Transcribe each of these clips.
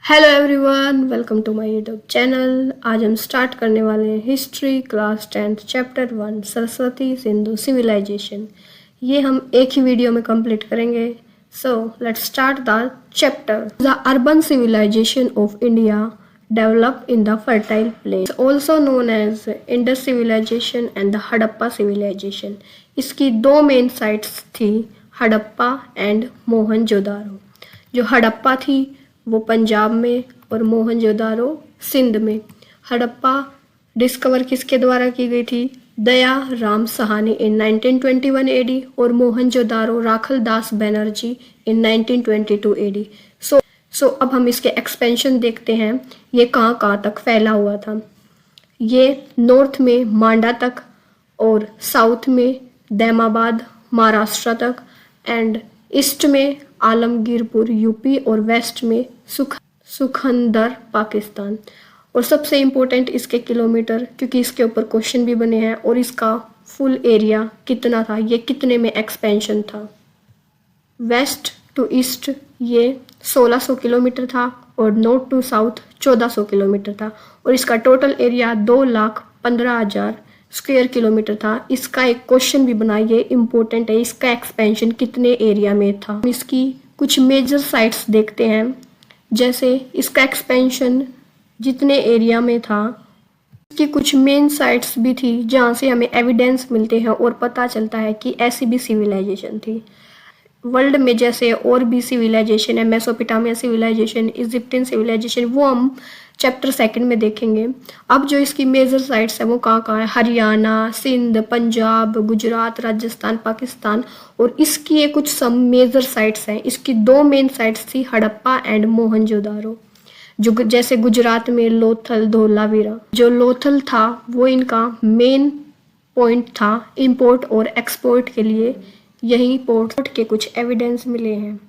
Hello everyone, welcome to my YouTube channel. आज हम start करने वाले हैं history class 10th chapter 1 Saraswati Sindhu civilisation. ये हम एक ही वीडियो में कंप्लीट करेंगे। So let's start the chapter. The urban civilisation of India develop in the fertile plain, also known as Indus civilisation and the Harappa civilisation. इसकी दो मेन साइट्स थी, Harappa and Mohenjodaro. जो हड़प्पा थी वो पंजाब में और मोहनजोदारो सिंध में। हड़प्पा डिस्कवर किसके द्वारा की गई थी? दया राम सहानी इन 1921 एडी और मोहनजोदारो राखल दास बनर्जी इन 1922 एडी। सो अब हम इसके एक्सपेंशन देखते हैं। ये कहाँ कहाँ तक फैला हुआ था। ये नॉर्थ में मांडा तक और साउथ में दैमाबाद महाराष्ट्र तक एंड ईस्ट में आलमगीरपुर यूपी और वेस्ट में सुखंदर पाकिस्तान। और सबसे इम्पोर्टेंट इसके किलोमीटर, क्योंकि इसके ऊपर क्वेश्चन भी बने हैं, और इसका फुल एरिया कितना था, ये कितने में एक्सपेंशन था। वेस्ट टू ईस्ट ये 1600 किलोमीटर था और नॉर्थ टू साउथ 1400 किलोमीटर था और इसका टोटल एरिया 2,15,000 स्क्वायर किलोमीटर था। इसका एक क्वेश्चन भी बना, ये इम्पोर्टेंट है, इसका एक्सपेंशन कितने एरिया में था। इसकी कुछ मेजर साइट्स देखते हैं। जैसे इसका एक्सपेंशन जितने एरिया में था, इसकी कुछ मेन साइट्स भी थी जहाँ से हमें एविडेंस मिलते हैं और पता चलता है कि ऐसी भी सिविलाइजेशन थी वर्ल्ड में। जैसे और भी सिविलाइजेशन है, मेसोपोटामिया सिविलाइजेशन, इजिप्टियन सिविलाइजेशन, वो हम चैप्टर 2 में देखेंगे। अब जो इसकी मेजर साइट्स है वो कहाँ कहाँ है? हरियाणा, सिंध, पंजाब, गुजरात, राजस्थान, पाकिस्तान। और इसकी ये कुछ सब मेजर साइट्स हैं। इसकी दो मेन साइट्स थी, हड़प्पा एंड मोहनजोदारो। जो जैसे गुजरात में लोथल, धोलावीरा। जो लोथल था वो इनका मेन पॉइंट था इंपोर्ट और एक्सपोर्ट के लिए। यही पोर्ट के कुछ एविडेंस मिले हैं।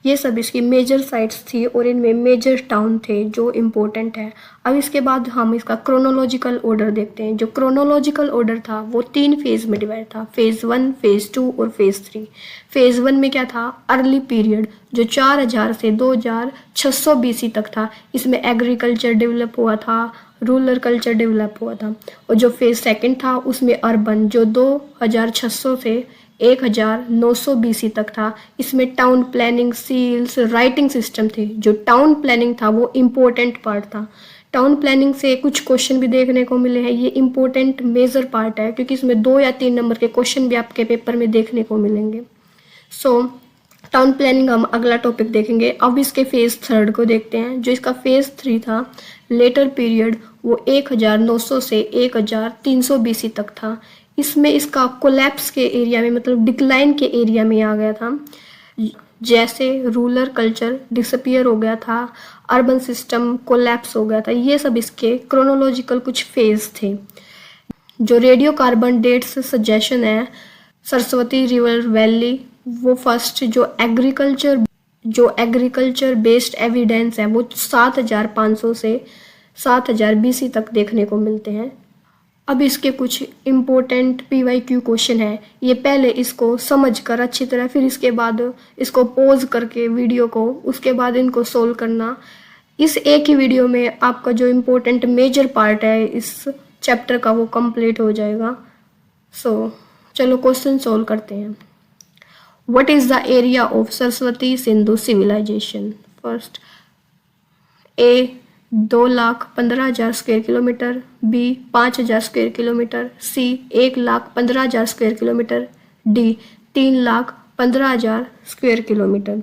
ये सब इसकी मेजर साइट्स थी और इनमें मेजर टाउन थे जो इम्पोर्टेंट है। अब इसके बाद हम इसका क्रोनोलॉजिकल ऑर्डर देखते हैं। जो क्रोनोलॉजिकल ऑर्डर था वो 3 फेज में डिवाइड था, फेज 1, फेज 2 और फेज 3। फेज 1 में क्या था? अर्ली पीरियड, जो 4000 से 2600 BC तक था। इसमें एग्रीकल्चर डेवलप हुआ था, रूरल कल्चर डेवलप हुआ था। और जो फेज 2 था उसमें अर्बन, जो 2600 से 1900 BC तक था। इसमें town planning, seals, writing system थे। जो टाउन प्लानिंग था वो इम्पोर्टेंट पार्ट था। टाउन प्लानिंग से कुछ क्वेश्चन भी देखने को मिले हैं। ये इम्पोर्टेंट मेजर पार्ट है क्योंकि इसमें 2 या 3 नंबर के क्वेश्चन भी आपके पेपर में देखने को मिलेंगे। सो टाउन प्लानिंग हम अगला टॉपिक देखेंगे। अब इसके फेज 3 को देखते हैं। जो इसका फेज 3 था, लेटर पीरियड, वो 1900 से 1300 BC तक था। इसमें इसका कोलैप्स के एरिया में, मतलब डिक्लाइन के एरिया में आ गया था। जैसे रूरल कल्चर डिसअपियर हो गया था, अर्बन सिस्टम कोलैप्स हो गया था। ये सब इसके क्रोनोलॉजिकल कुछ फेज थे। जो रेडियो कार्बन डेट्स सजेशन है, सरस्वती रिवर वैली, वो फर्स्ट जो एग्रीकल्चर बेस्ड एविडेंस है वो 7500 से 7000 BC तक देखने को मिलते हैं। अब इसके कुछ इम्पोर्टेंट PYQ क्वेश्चन है। ये पहले इसको समझकर अच्छी तरह, फिर इसके बाद इसको पॉज करके वीडियो को, उसके बाद इनको सोल्व करना। इस एक ही वीडियो में आपका जो इम्पोर्टेंट मेजर पार्ट है इस चैप्टर का वो कंप्लीट हो जाएगा। सो चलो क्वेश्चन सोल्व करते हैं। What is the area of Saraswati Sindhu civilisation? First, A 2,15,000 square kilometre, B 5,000 square kilometre, C 1,15,000 square kilometre, D 3,15,000 square kilometre.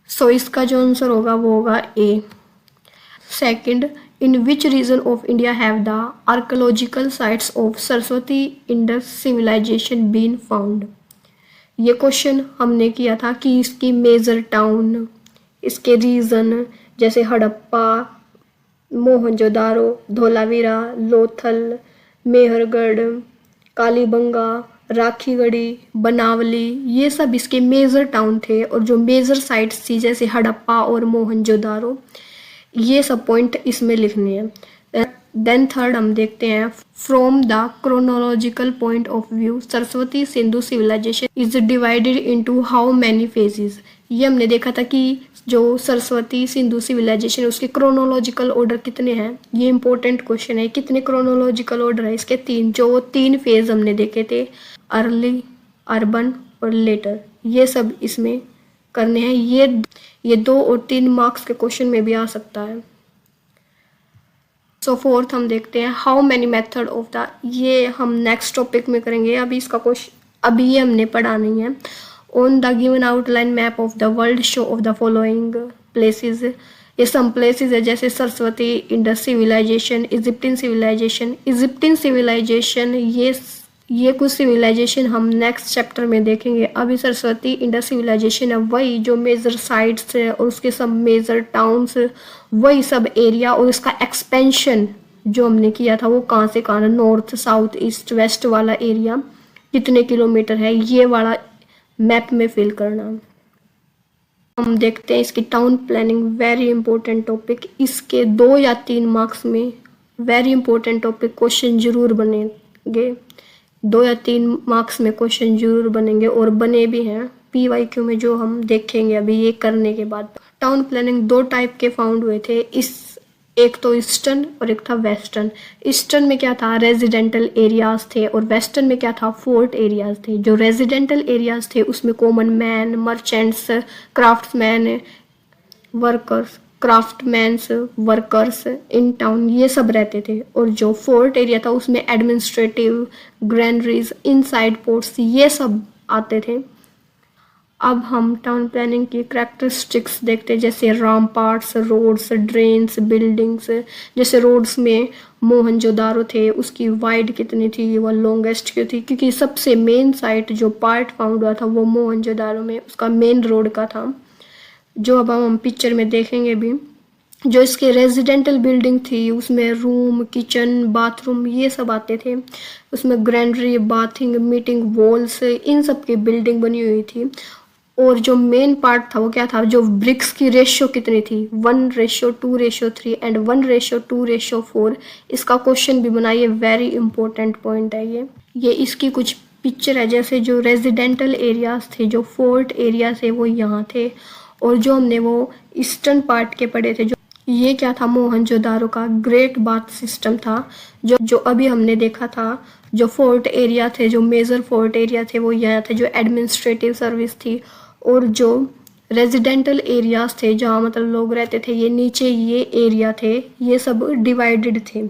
So इसका जो आंसर होगा वो होगा A. Second, in which region of India have the archaeological sites of Saraswati Indus civilisation been found? ये question हमने किया था कि इसकी मेजर टाउन, इसके रीजन, जैसे हड़प्पा, मोहनजोदारो, धोलावीरा, लोथल, मेहरगढ़, कालीबंगा, राखीगढ़ी, बनावली, ये सब इसके मेजर टाउन थे। और जो मेजर साइट्स थी जैसे हड़प्पा और मोहनजोदारो, ये सब पॉइंट इसमें लिखने हैं। देन थर्ड हम देखते हैं from the chronological point of view Saraswati Sindhu civilisation is divided into how many phases. ये हमने देखा था कि जो सरस्वती सिंधु सिविलाइजेशन उसके क्रोनोलॉजिकल ऑर्डर कितने हैं। ये इंपॉर्टेंट क्वेश्चन है, कितने क्रोनोलॉजिकल ऑर्डर है इसके? तीन। जो तीन फेज हमने देखे थे, अर्ली, अर्बन और लेटर, ये सब इसमें करने हैं। ये 2 और 3 मार्क्स के क्वेश्चन में भी आ सकता है। सो फोर्थ हम देखते हैं how many method of the, ये हम नेक्स्ट टॉपिक में करेंगे। अभी इसका क्वेश्चन अभी ये हमने पढ़ा नहीं है। On the given outline map of the world show of the following places. ये सम प्लेसेस है जैसे Saraswati, Indus civilisation, Egyptian civilisation. Egyptian civilisation ये कुछ सिविलाइजेशन हम नेक्स्ट चैप्टर में देखेंगे। अभी सरस्वती इंडस सिविलाइजेशन है, वही जो मेजर साइट्स है और उसके सब मेजर टाउन्स, वही सब एरिया और इसका एक्सपेंशन जो हमने किया था वो कहाँ से कहाँ, नॉर्थ, साउथ, ईस्ट, वेस्ट वाला एरिया कितने किलोमीटर है, ये वाला मैप में फिल करना। हम देखते हैं इसकी town planning, very important topic. इसके 2 या 3 मार्क्स में वेरी इंपॉर्टेंट टॉपिक क्वेश्चन जरूर बनेंगे। 2 या 3 मार्क्स में क्वेश्चन जरूर बनेंगे और बने भी हैं PYQ में, जो हम देखेंगे अभी ये करने के बाद। टाउन प्लानिंग 2 टाइप के फाउंड हुए थे, एक तो ईस्टर्न और एक था वेस्टर्न। ईस्टर्न में क्या था, रेजिडेंटल एरियाज थे और वेस्टर्न में क्या था, फोर्ट एरियाज थे। जो रेजिडेंटल एरियाज थे उसमें common man, merchants, craftsman, workers, craftmans, workers in town, ये सब रहते थे। और जो फोर्ट एरिया था उसमें एडमिनिस्ट्रेटिव, ग्रैनरीज, इनसाइड पोर्ट्स, ये सब आते थे। अब हम टाउन प्लानिंग की कैरेक्टरिस्टिक्स देखते हैं, जैसे रामपार्ट्स, रोड्स, ड्रेन्स, बिल्डिंग्स। जैसे रोड्स में मोहनजोदारो थे, उसकी वाइड कितनी थी, वो लॉन्गेस्ट क्यों थी, क्योंकि सबसे मेन साइट जो पार्ट फाउंड हुआ था वो मोहनजोदारो में उसका मेन रोड का था, जो अब हम पिक्चर में देखेंगे भी। जो इसके रेजिडेंटल बिल्डिंग थी उसमें रूम, किचन, बाथरूम, ये सब आते थे। उसमें ग्रैंडरी, बाथिंग, मीटिंग वॉल्स, इन सब की बिल्डिंग बनी हुई थी। और जो मेन पार्ट था वो क्या था, जो ब्रिक्स की रेशियो कितनी थी, 1:2:3 एंड 1:2:4। इसका क्वेश्चन भी बनाइए, वेरी इंपॉर्टेंट पॉइंट है ये इसकी कुछ पिक्चर है। जैसे जो रेजिडेंटल एरियाज थे, जो फोर्ट एरिया थे वो यहाँ थे, और जो हमने वो ईस्टर्न पार्ट के पढ़े थे, जो ये क्या था, मोहनजोदारो का ग्रेट बाथ सिस्टम था। जो अभी हमने देखा था, जो फोर्ट एरिया थे, जो मेजर फोर्ट एरिया थे वो यहाँ थे, जो एडमिनिस्ट्रेटिव सर्विस थी। और जो रेजिडेंटल एरियाज थे जहाँ मतलब लोग रहते थे, ये नीचे ये एरिया थे, ये सब डिवाइडेड थे।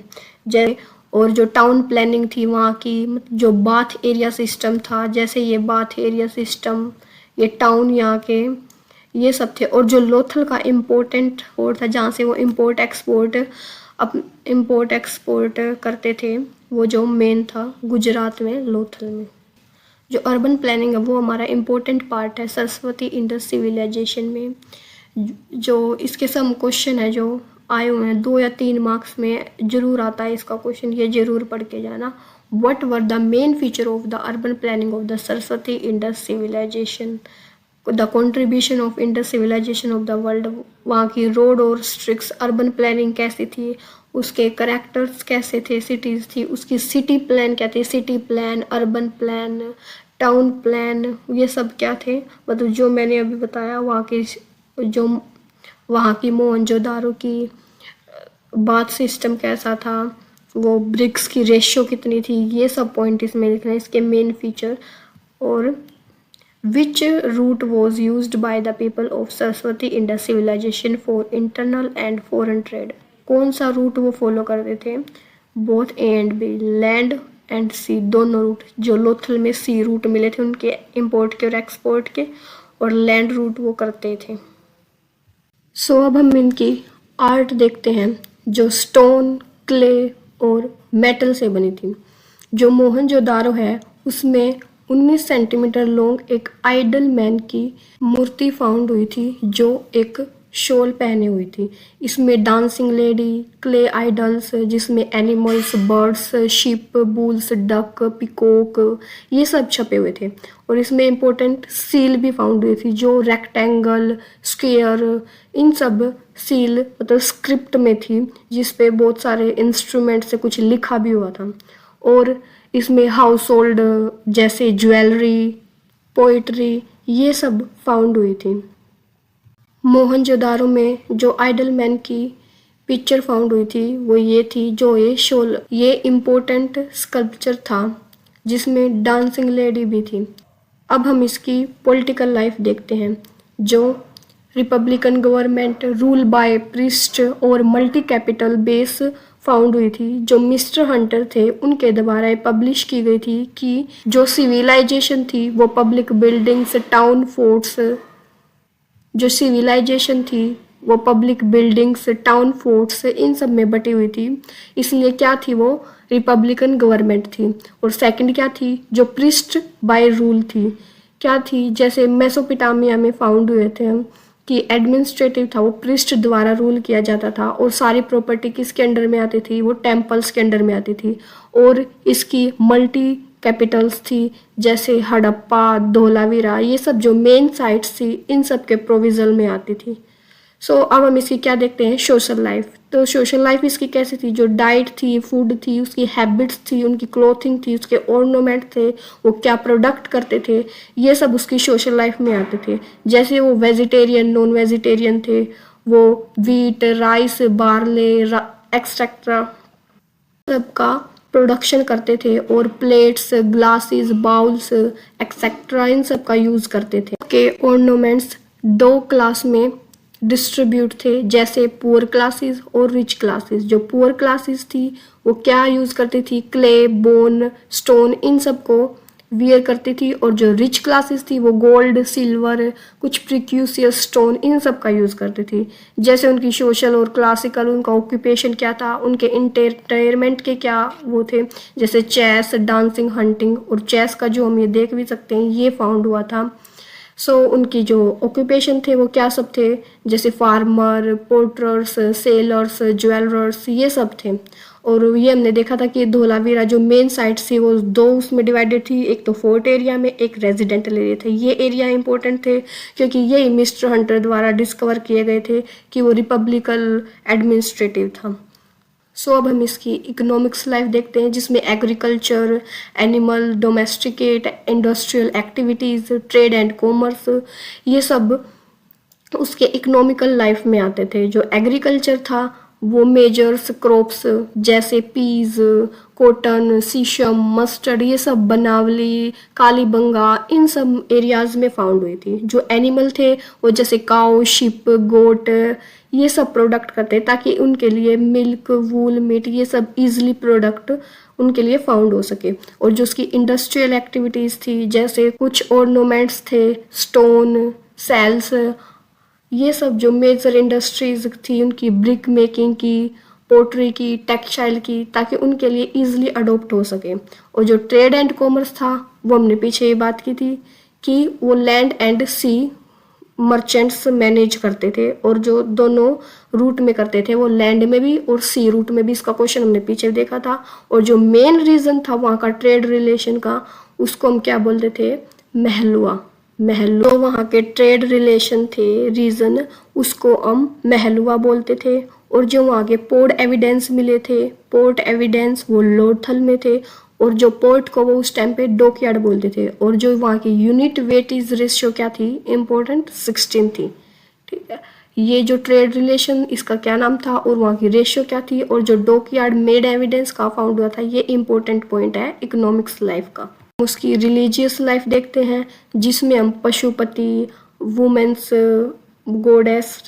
जैसे और जो टाउन प्लानिंग थी वहाँ की, जो बाथ एरिया सिस्टम था, जैसे ये बाथ एरिया सिस्टम, ये टाउन यहाँ के, ये सब थे। और जो लोथल का इम्पोर्टेंट पोर्ट था जहाँ से वो इम्पोर्ट एक्सपोर्ट करते थे, वो जो मेन था गुजरात में, लोथल में। जो अर्बन प्लानिंग है वो हमारा इम्पोर्टेंट पार्ट है सरस्वती इंडस सिविलाइजेशन में। जो इसके सम क्वेश्चन है जो आए हुए हैं 2 या 3 मार्क्स में जरूर आता है इसका क्वेश्चन, ये जरूर पढ़ के जाना। What were the main feature of the urban planning of the Saraswati Indus civilisation, the contribution of Indus civilisation of the world. वहाँ की रोड और स्ट्रिक्स अर्बन प्लानिंग कैसी थी, उसके करेक्टर्स कैसे थे, सिटीज़ थी, उसकी सिटी प्लान क्या थी, city plan, urban plan, town plan, ये सब क्या थे। मतलब जो मैंने अभी बताया, वहाँ की मोहनजोदारो की बाथ सिस्टम कैसा था, वो ब्रिक्स की रेशियो कितनी थी, ये सब पॉइंट इसमें लिखना है, इसके मेन फीचर। और which route was used by the people of Saraswati Indus civilization for internal and foreign trade। कौन सा रूट वो फॉलो करते थे, both A and B, land and C, दोनों रूट। जो लोथल में सी रूट मिले थे उनके इंपोर्ट के और एक्सपोर्ट के, और लैंड रूट वो करते थे। सो अब हम इनकी आर्ट देखते हैं, जो स्टोन, क्ले और मेटल से बनी थी। जो मोहनजोदारो है उसमें 19 सेंटीमीटर लॉन्ग एक आइडल मैन की मूर्ति फाउंड हुई थी, जो एक शॉल पहने हुई थी। इसमें डांसिंग लेडी, क्ले आइडल्स जिसमें animals, birds, ship, bulls, duck, peacock ये सब छपे हुए थे। और इसमें इम्पोर्टेंट सील भी फाउंड हुई थी जो रेक्टेंगल, स्क्वायर इन सब सील मतलब स्क्रिप्ट में थी, जिस पे बहुत सारे इंस्ट्रूमेंट से कुछ लिखा भी हुआ था। और इसमें हाउस होल्ड जैसे ज्वेलरी, पोइट्री ये सब फाउंड हुई थी। मोहनजोदारो में जो आइडल मैन की पिक्चर फाउंड हुई थी वो ये थी, जो ये शोल ये इम्पोर्टेंट स्कल्पचर था जिसमें डांसिंग लेडी भी थी। अब हम इसकी पॉलिटिकल लाइफ देखते हैं। जो Republican government rule by priest और मल्टी कैपिटल बेस फाउंड हुई थी, जो मिस्टर हंटर थे उनके द्वारा पब्लिश की गई थी कि जो सिविलाइजेशन थी वो पब्लिक बिल्डिंग्स, टाउन फोर्ट्स जो सिविलाइजेशन थी वो पब्लिक बिल्डिंग्स, टाउन फोर्ट्स इन सब में बटी हुई थी। इसलिए क्या थी वो रिपब्लिकन गवर्नमेंट थी। और सेकंड क्या थी, जो प्रिस्ट बाय रूल थी। क्या थी, जैसे मेसोपोटामिया में फाउंड हुए थे हम कि एडमिनिस्ट्रेटिव था वो प्रिस्ट द्वारा रूल किया जाता था। और सारी प्रॉपर्टी किसके अंडर में आती थी, वो टेम्पल्स के अंडर में आती थी। और इसकी मल्टी कैपिटल्स थी जैसे हड़प्पा, धोलावीरा ये सब जो मेन साइट्स थी इन सब के प्रोविजन में आती थी। सो अब हम इसकी क्या देखते हैं, सोशल लाइफ। तो सोशल लाइफ इसकी कैसी थी, जो डाइट थी, फूड थी, उसकी हैबिट्स थी, उनकी क्लोथिंग थी, उसके ऑर्नामेंट थे, वो क्या प्रोडक्ट करते थे, ये सब उसकी सोशल लाइफ में आते थे। जैसे वो वेजिटेरियन, नॉन वेजिटेरियन थे, वो वीट, राइस, बार्ले एक्सेट्रा सबका प्रोडक्शन करते थे। और प्लेट्स, ग्लासेस, बाउल्स एक्सेट्रा इन सब का यूज करते थे। के ऑर्नामेंट्स दो क्लास में डिस्ट्रीब्यूट थे, जैसे पुअर क्लासेस और रिच क्लासेस। जो पुअर क्लासेस थी वो क्या यूज करती थी, क्ले, बोन, स्टोन इन सब को वियर करती थी। और जो रिच क्लासेस थी वो गोल्ड, सिल्वर, कुछ प्रिक्यूसियस स्टोन इन सब का यूज करती थी। जैसे उनकी सोशल और क्लासिकल उनका ऑक्यूपेशन क्या था, उनके इंटरटेनमेंट के क्या वो थे, जैसे चेस, डांसिंग, हंटिंग। और चेस का जो हम ये देख भी सकते हैं ये फाउंड हुआ था। सो उनकी जो ऑक्यूपेशन थे वो क्या सब थे, जैसे फार्मर, पोर्टर्स, सेलर्स, ज्वेलर्स ये सब थे। और ये हमने देखा था कि धोलावीरा जो मेन साइट्स थी वो दो उसमें डिवाइडेड थी, एक तो फोर्ट एरिया में, एक रेजिडेंटल एरिया थे। ये एरिया इंपॉर्टेंट थे क्योंकि ये मिस्टर हंटर द्वारा डिस्कवर किए गए थे कि वो रिपब्लिकल एडमिनिस्ट्रेटिव था। सो अब हम इसकी इकोनॉमिक्स लाइफ देखते हैं, जिसमें agriculture, animal, domesticate, industrial activities, trade and commerce ये सब उसके इकोनॉमिकल लाइफ में आते थे। जो एग्रीकल्चर था वो मेजर्स क्रॉप्स जैसे पीज, कॉटन, सीशम, मस्टर्ड ये सब बनावली, कालीबंगा इन सब एरियाज में फाउंड हुई थी। जो एनिमल थे वो जैसे काउ, शिप, गोट ये सब प्रोडक्ट करते ताकि उनके लिए मिल्क, वूल, मीट ये सब इजीली प्रोडक्ट उनके लिए फाउंड हो सके। और जो उसकी इंडस्ट्रियल एक्टिविटीज़ थी जैसे कुछ ऑर्नामेंट्स थे, स्टोन, सेल्स ये सब जो मेजर इंडस्ट्रीज थी उनकी ब्रिक मेकिंग की, पोट्री की, टेक्सटाइल की, ताकि उनके लिए इजीली अडोप्ट हो सके। और जो ट्रेड एंड कॉमर्स था वो हमने पीछे ये बात की थी कि वो land and sea merchants manage करते थे। और जो दोनों रूट में करते थे वो लैंड में भी और सी रूट में भी, इसका क्वेश्चन हमने पीछे देखा था। और जो मेन रीजन था वहाँ का ट्रेड रिलेशन का उसको हम क्या बोलते थे, महलुआ। तो वहाँ के ट्रेड रिलेशन थे रीजन उसको हम महलुआ बोलते थे। और जो वहाँ के पोर्ट एविडेंस मिले थे, पोर्ट एविडेंस वो लोथल में थे। और जो पोर्ट को वो उस टाइम पे डॉकयार्ड बोलते थे। और जो वहाँ की यूनिट वेटेज रेशियो क्या थी, इम्पोर्टेंट 16 थी। ठीक है, ये जो ट्रेड रिलेशन इसका क्या नाम था और वहाँ की रेशियो क्या थी। और जो डॉकयार्ड मेड एविडेंस का फाउंड हुआ था ये इम्पोर्टेंट पॉइंट है इकोनॉमिक्स लाइफ का। उसकी रिलीजियस लाइफ देखते हैं, जिसमें हम पशुपति, वुमेन्स गॉडेस,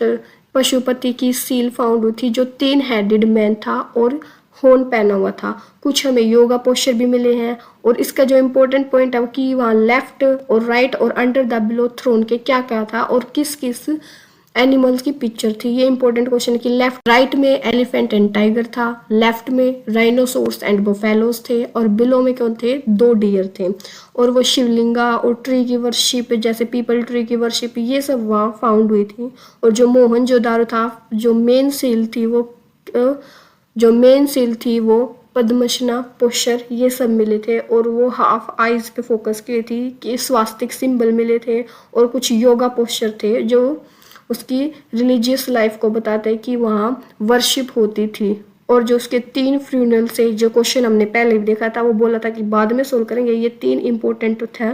पशुपति की सील फाउंड हुई थी जो 3 हेडेड मैन था और हॉर्न पहना हुआ था। कुछ हमें योगा पोस्चर भी मिले हैं। और इसका जो इम्पोर्टेंट पॉइंट है कि वहाँ लेफ्ट और राइट और अंडर द बिलो थ्रोन के क्या क्या था और किस किस एनिमल्स की पिक्चर थी। ये इंपॉर्टेंट क्वेश्चन की लेफ्ट राइट में एलिफेंट एंड टाइगर था, लेफ्ट में राइनोसोर्स एंड बफेलोज थे और बिलो में कौन थे, 2 डियर थे। और वो शिवलिंगा और ट्री की वर्शिप जैसे पीपल ट्री की वर्शिप ये सब वहाँ फाउंड हुई थी। और जो मोहनजोदारो था, जो मेन सील थी वो पद्मशना पोस्चर ये सब मिले थे। और वो हाफ आइज पे फोकस किए थी कि स्वास्तिक सिंबल मिले थे। और कुछ योगा पोस्चर थे जो उसकी रिलीजियस लाइफ को बताते हैं कि वहाँ वर्शिप होती थी। और जो उसके 3 फ्यूनरल से जो क्वेश्चन हमने पहले भी देखा था वो बोला था कि बाद में सोल्व करेंगे, ये 3 इंपॉर्टेंट थे,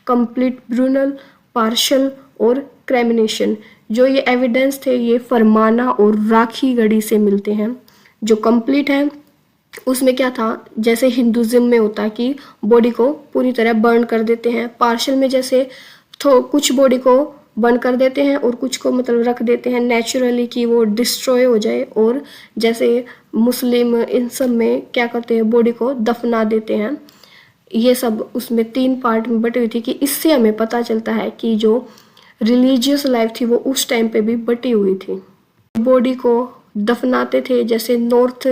कंप्लीट ब्रूनल, पार्शल और क्रेमिनेशन। जो ये एविडेंस थे ये फरमाना और राखी गढ़ी से मिलते हैं। जो कंप्लीट है उसमें क्या था, जैसे हिंदुज्म में होता है कि बॉडी को पूरी तरह बर्न कर देते हैं। पार्शल में जैसे कुछ बॉडी को बर्न कर देते हैं और कुछ को मतलब रख देते हैं नेचुरली कि वो डिस्ट्रॉय हो जाए। और जैसे मुस्लिम इन सब में क्या करते हैं, बॉडी को दफना देते हैं। ये सब उसमें 3 पार्ट में बटी हुई थी कि इससे हमें पता चलता है कि जो रिलीजियस लाइफ थी वो उस टाइम पे भी बटी हुई थी। बॉडी को दफनाते थे, जैसे नॉर्थ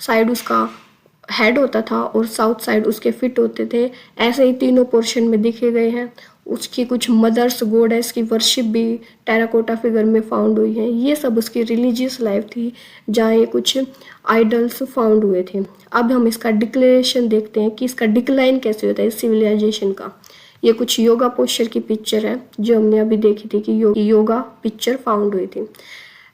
साइड उसका हेड होता था और साउथ साइड उसके फिट होते थे, ऐसे ही तीनों पोर्शन में दिखे गए हैं। उसकी कुछ मदर्स गॉडेस की वर्शिप भी टेराकोटा फिगर में फाउंड हुई है। ये सब उसकी रिलीजियस लाइफ थी जहाँ ये कुछ आइडल्स फाउंड हुए थे। अब हम इसका डिक्लेरेशन देखते हैं कि इसका डिक्लाइन कैसे होता है सिविलाइजेशन का। ये कुछ योगा पोस्चर की पिक्चर है जो हमने अभी देखी थी कि योगा पिक्चर फाउंड हुई थी।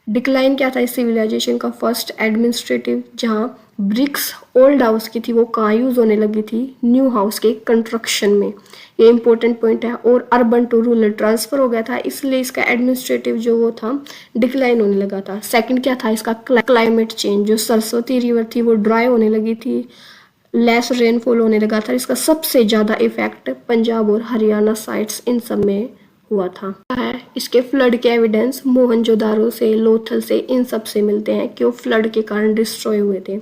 डिक्लाइन क्या था इस सिविलाइजेशन का, फर्स्ट एडमिनिस्ट्रेटिव, जहाँ ब्रिक्स ओल्ड हाउस की थी वो कहाँ यूज होने लगी थी, न्यू हाउस के कंस्ट्रक्शन में। ये इंपॉर्टेंट पॉइंट है। और अर्बन टू रूरल ट्रांसफर हो गया था, इसलिए इसका एडमिनिस्ट्रेटिव जो वो था डिक्लाइन होने लगा था। सेकंड क्या था इसका, क्लाइमेट चेंज, जो सरस्वती रिवर थी वो ड्राई होने लगी थी, लेस रेनफॉल होने लगा था। इसका सबसे ज़्यादा इफेक्ट पंजाब और हरियाणा साइड्स इन सब में हुआ था। है इसके फ्लड के एविडेंस मोहनजोदारो से, लोथल से, इन सब से मिलते हैं कि वो फ्लड के कारण डिस्ट्रॉय हुए थे।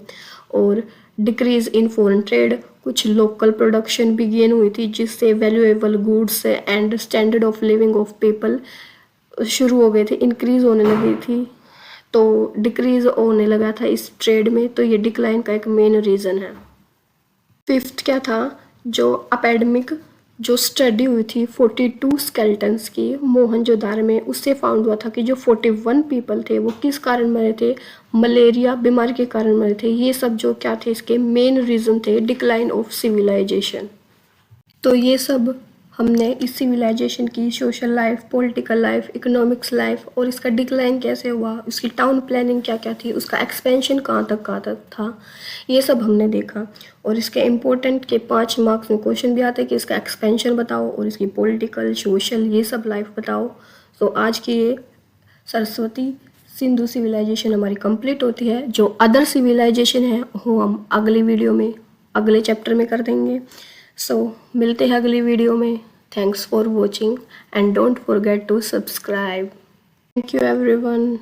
और डिक्रीज इन फॉरेन ट्रेड, कुछ लोकल प्रोडक्शन भी गेन हुई थी जिससे valuable goods and standard of living of people शुरू हो गए थे, इंक्रीज होने लगी थी। तो डिक्रीज होने लगा था इस ट्रेड में, तो ये डिक्लाइन का एक मेन रीज़न है। फिफ्थ क्या था, जो एपेडेमिक जो स्टडी हुई थी 42 स्केल्टन्स की मोहनजोदारो में, उससे फाउंड हुआ था कि जो 41 पीपल थे वो किस कारण मरे थे, मलेरिया बीमारी के कारण मरे थे। ये सब जो क्या थे इसके मेन रीज़न थे डिक्लाइन ऑफ सिविलाइजेशन। तो ये सब हमने इस सिविलाइजेशन की social life, political life, economics life और इसका डिक्लाइन कैसे हुआ, उसकी टाउन प्लानिंग क्या क्या थी, उसका एक्सपेंशन कहाँ तक था, ये सब हमने देखा। और इसके इम्पोर्टेंट के 5 मार्क्स में क्वेश्चन भी आते हैं कि इसका एक्सपेंशन बताओ और इसकी पॉलिटिकल, सोशल ये सब लाइफ बताओ। तो आज की ये सरस्वती सिंधु सिविलाइजेशन हमारी कंप्लीट होती है। जो अदर सिविलाइजेशन है वो हम अगली वीडियो में, अगले चैप्टर में कर देंगे। सो मिलते हैं अगली वीडियो में। Thanks for watching and don't forget to subscribe. Thank you everyone.